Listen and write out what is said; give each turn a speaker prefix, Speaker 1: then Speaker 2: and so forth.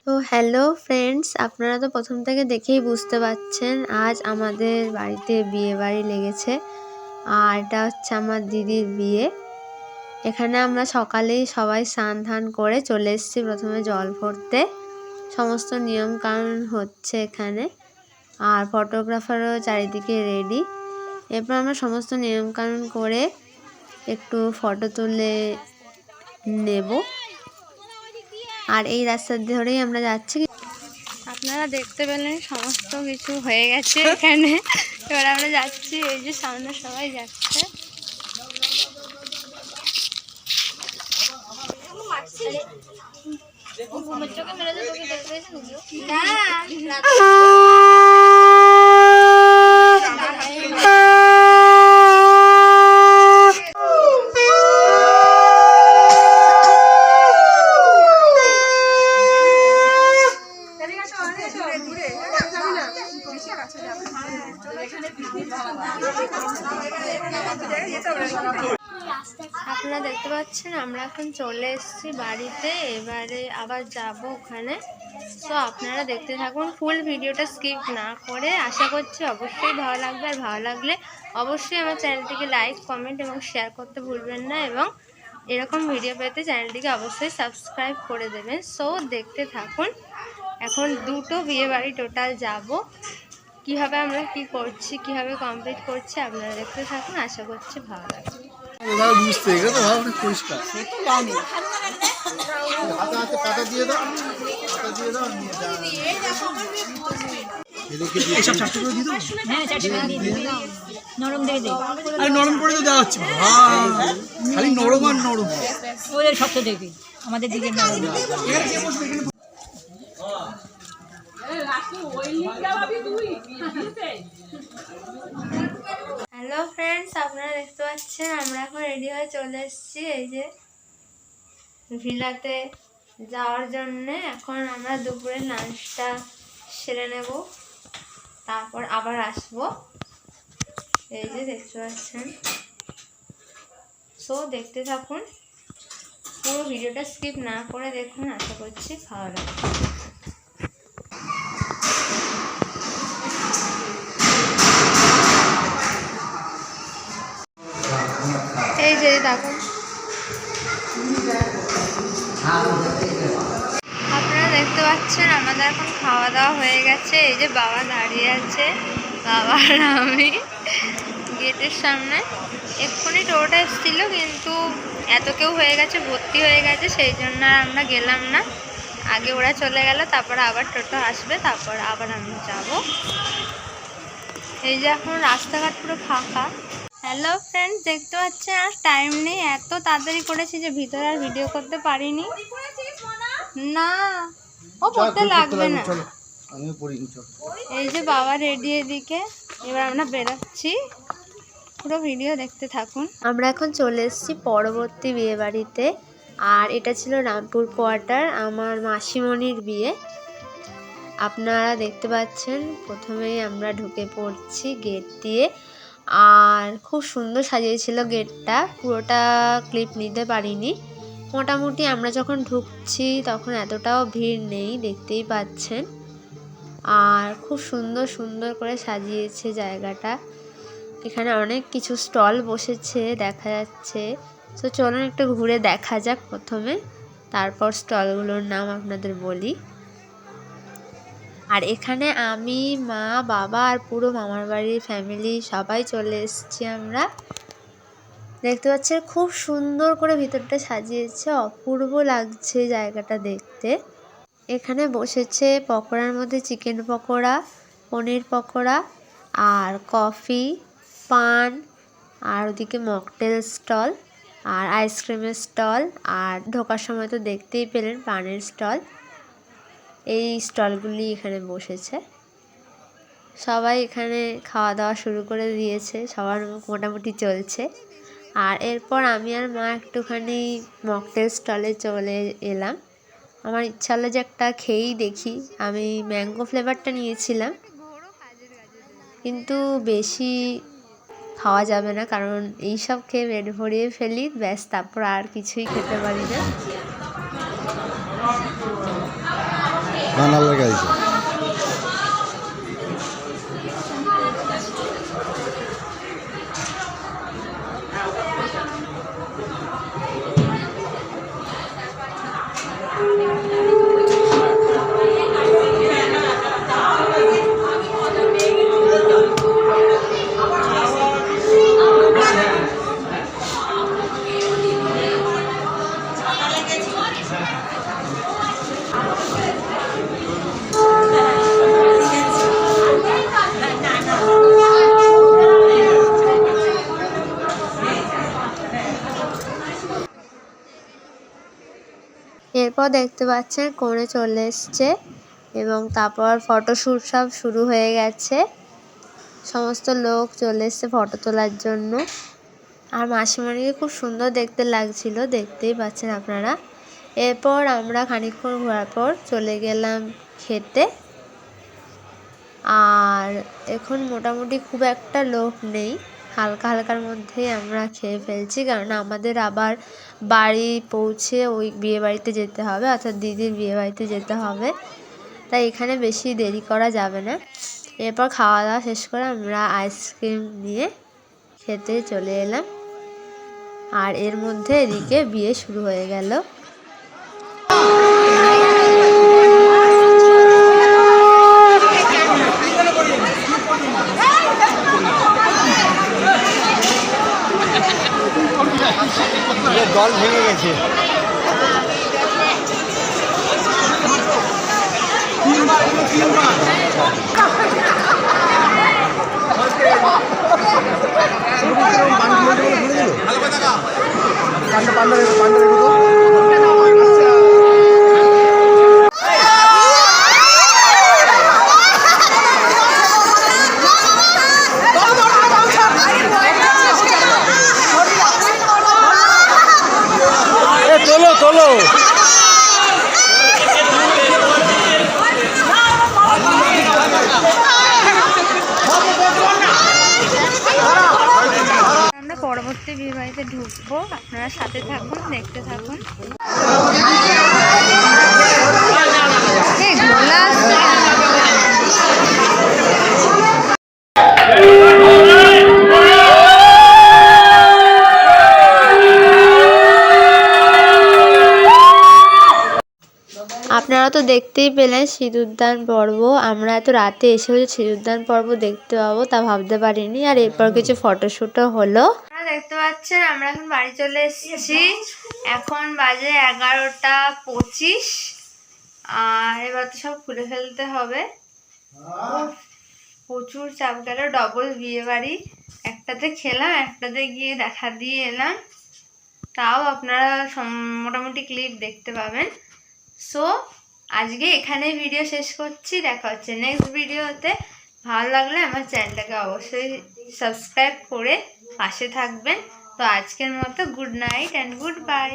Speaker 1: তো hello friends, আপনারা তো প্রথম থেকে দেখেই বুঝতে পারছেন আজ আমাদের বাড়িতে বিয়ে বাড়ি লেগেছে। আর এটা হচ্ছে আমার দিদির বিয়ে। এখানে আমরা সকালেই সবাই স্নান ধান করে চলে এসেছি প্রথমে জল ভরতে। সমস্ত নিয়ম কানুন হচ্ছে এখানে, আর ফটোগ্রাফারও চারিদিকে রেডি। এরপর আমরা সমস্ত নিয়ম কানুন করে একটু ফটো তুলে নেব। আর এই রাস্তা ধরেই আমরা যাচ্ছি। আপনারা দেখতে পেলেন সমস্ত কিছু হয়ে গেছে এখানে। এবার আমরা যাচ্ছি, এই যে সামনে সবাই যাচ্ছে। আপনারা দেখতে পাচ্ছেন আমরা এখন চলে এসেছি বাড়িতে। এবারে আবার যাব ওখানে। তো আপনারা দেখতে থাকুন ফুল ভিডিওটা স্কিপ না করে। আশা করছি অবশ্যই ভালো লাগবে। আর ভালো লাগলে অবশ্যই আমার চ্যানেলটিকে লাইক, কমেন্ট এবং শেয়ার করতে ভুলবেন না। এবং এরকম ভিডিও পেতে চ্যানেলটিকে অবশ্যই সাবস্ক্রাইব করে দেবেন। সো দেখতে থাকুন। এখন দুটো বিয়ে বাড়ি টোটাল যাব। কীভাবে আমরা কি করছি, কীভাবে কমপ্লিট করছি আপনারা দেখতে থাকুন। আশা করছি ভালো লাগবে।
Speaker 2: নরম করে তো দেওয়া হচ্ছে, খালি নরম আর নরম ওদের শক্ত দেখবি আমাদের দিকে নরম।
Speaker 1: হ্যালো ফ্রেন্ডস, আপনারা দেখতে পাচ্ছেন আমরা এখন রেডি হয়ে চলে এসেছি এই যে ভিলাতে যাওয়ার জন্যে। এখন আমরা দুপুরে লাঞ্চটা সেরে নেব, তারপর আবার আসবো। এই যে দেখতে পাচ্ছেন। সো দেখতে থাকুন, পুরো ভিডিওটা স্কিপ না করে দেখুন। আশা করছি ভালো লাগবে। এই যে দেখুন, আপনারা দেখতে পাচ্ছেন আমাদের এখন খাওয়া দাওয়া হয়ে গেছে। এই যে বাবা দাঁড়িয়ে আছে, বাবা আর আমি গেটের সামনে। এক্ষুনি টোটোটা এসেছিল, কিন্তু এত কেউ হয়ে গেছে, ভর্তি হয়ে গেছে, সেই জন্য আর আমরা গেলাম না। আগে ওরা চলে গেল, তারপর আবার টোটো আসবে, তারপর আবার আমি যাব। এই যে এখন রাস্তাঘাট পুরো ফাঁকা। হ্যালো ফ্রেন্ডস, দেখতে পাচ্ছেন আর টাইম নেই, এত তাড়াতাড়ি করেছি যে ভিতরে আর ভিডিও করতে পারিনি। না, ও পড়তে লাগবে না। এই যে বাবা রেডি এদিকে, এবার আমরা বেরোচ্ছি। পুরো ভিডিও দেখতে থাকুন। আমরা এখন চলে এসেছি পরবর্তী বিয়ে বাড়িতে। আর এটা ছিল রামপুর কোয়ার্টার, আমার মাসিমণির বিয়ে। আপনারা দেখতে পাচ্ছেন প্রথমেই আমরা ঢুকে পড়ছি গেট দিয়ে। আর খুব সুন্দর সাজিয়েছিল গেটটা, পুরোটা ক্লিপ নিতে পারিনি। মোটামুটি আমরা যখন ঢুকছি তখন এতটাও ভিড় নেই, দেখতেই পাচ্ছেন। আর খুব সুন্দর সুন্দর করে সাজিয়েছে জায়গাটা। এখানে অনেক কিছু স্টল বসেছে দেখা যাচ্ছে। তো চলুন একটু ঘুরে দেখা যাক প্রথমে, তারপর স্টলগুলোর নাম আপনাদের বলি। আর এখানে আমি, মা, বাবা আর পুরো মামার বাড়ির ফ্যামিলি সবাই চলে এসেছি আমরা। দেখতে পাচ্ছেন খুব সুন্দর করে ভিতরটা সাজিয়েছে, অপূর্ব লাগছে জায়গাটা দেখতে। এখানে বসেছে পকোড়ার মধ্যে চিকেন পকোড়া, পনির পকোড়া আর কফি, পান, আর ওদিকে মকটেল স্টল আর আইসক্রিমের স্টল। আর ঢোকার সময় তো দেখতেই পেলেন পানের স্টল। এই স্টলগুলি এখানে বসেছে। সবাই এখানে খাওয়া দাওয়া শুরু করে দিয়েছে, সবার মোটামুটি চলছে। আর এরপর আমি আর মা একটুখানি মকটেল স্টলে চলে এলাম। আমার ইচ্ছা হলো যে একটা খেয়েই দেখি। আমি ম্যাঙ্গো ফ্লেভারটা নিয়েছিলাম, কিন্তু বেশি খাওয়া যাবে না, কারণ এইসব খেয়ে পেট ভরিয়ে ফেলি, ব্যাস তারপর আর কিছুই খেতে পারি না।
Speaker 3: কানাল লাগাইছে।
Speaker 1: এরপর দেখতে পাচ্ছেন কোণে চলে এসছে এবং তারপর ফটোশ্যুট সব শুরু হয়ে গেছে। সমস্ত লোক চলে এসছে ফটো তোলার জন্য। আর মাসিমণিকে খুব সুন্দর দেখতে লাগছিল, দেখতেই পাচ্ছেন আপনারা। এরপর আমরা খানিকক্ষণ ঘোরার পর চলে গেলাম খেতে। আর এখন মোটামুটি খুব একটা লোক নেই, হালকা হালকার মধ্যেই আমরা খেয়ে ফেলছি, কারণ আমাদের আবার বাড়ি পৌঁছে ওই বিয়েবাড়িতে যেতে হবে, অর্থাৎ দিদির বিয়েবাড়িতে যেতে হবে। তাই এখানে বেশি দেরি করা যাবে না। এরপর খাওয়া দাওয়া শেষ করে আমরা আইসক্রিম নিয়ে খেতে চলে এলাম। আর এর মধ্যে এদিকে বিয়ে শুরু হয়ে গেল।
Speaker 3: দল ভেঙে গেছে। তোলো তোলো।
Speaker 1: আমরা পরবর্তী বিয়ে বাড়িতে ঢুকবো, আপনারা সাথে থাকুন, দেখতে থাকুন। আপনারা তো দেখতেই পেলেন সিঁদুরদান পর্ব। আমরা এত রাতে এসেও যে সিঁদুরদান পর্ব দেখতে পাবো তা ভাবতে পারিনি। আর এরপর কিছু ফটোশ্যুটও হলো। আপনারা দেখতে পাচ্ছেন আমরা এখন বাড়ি চলে এসেছি। এখন বাজে 11:25। আর এবার তো সব খুলে ফেলতে হবে। প্রচুর চাপ গেল, ডবল বিয়ে বাড়ি। একটাতে খেলাম, একটাতে গিয়ে দেখা দিয়ে এলাম। তাও আপনারা মোটামুটি ক্লিপ দেখতে পাবেন। সো আজকে এখানে ভিডিও শেষ করছি। দেখা হচ্ছে নেক্সট ভিডিওতে। ভালো লাগলে আমার চ্যানেলটাকে অবশ্যই সাবস্ক্রাইব করে পাশে থাকবেন। তো আজকের মতো good night and good bye.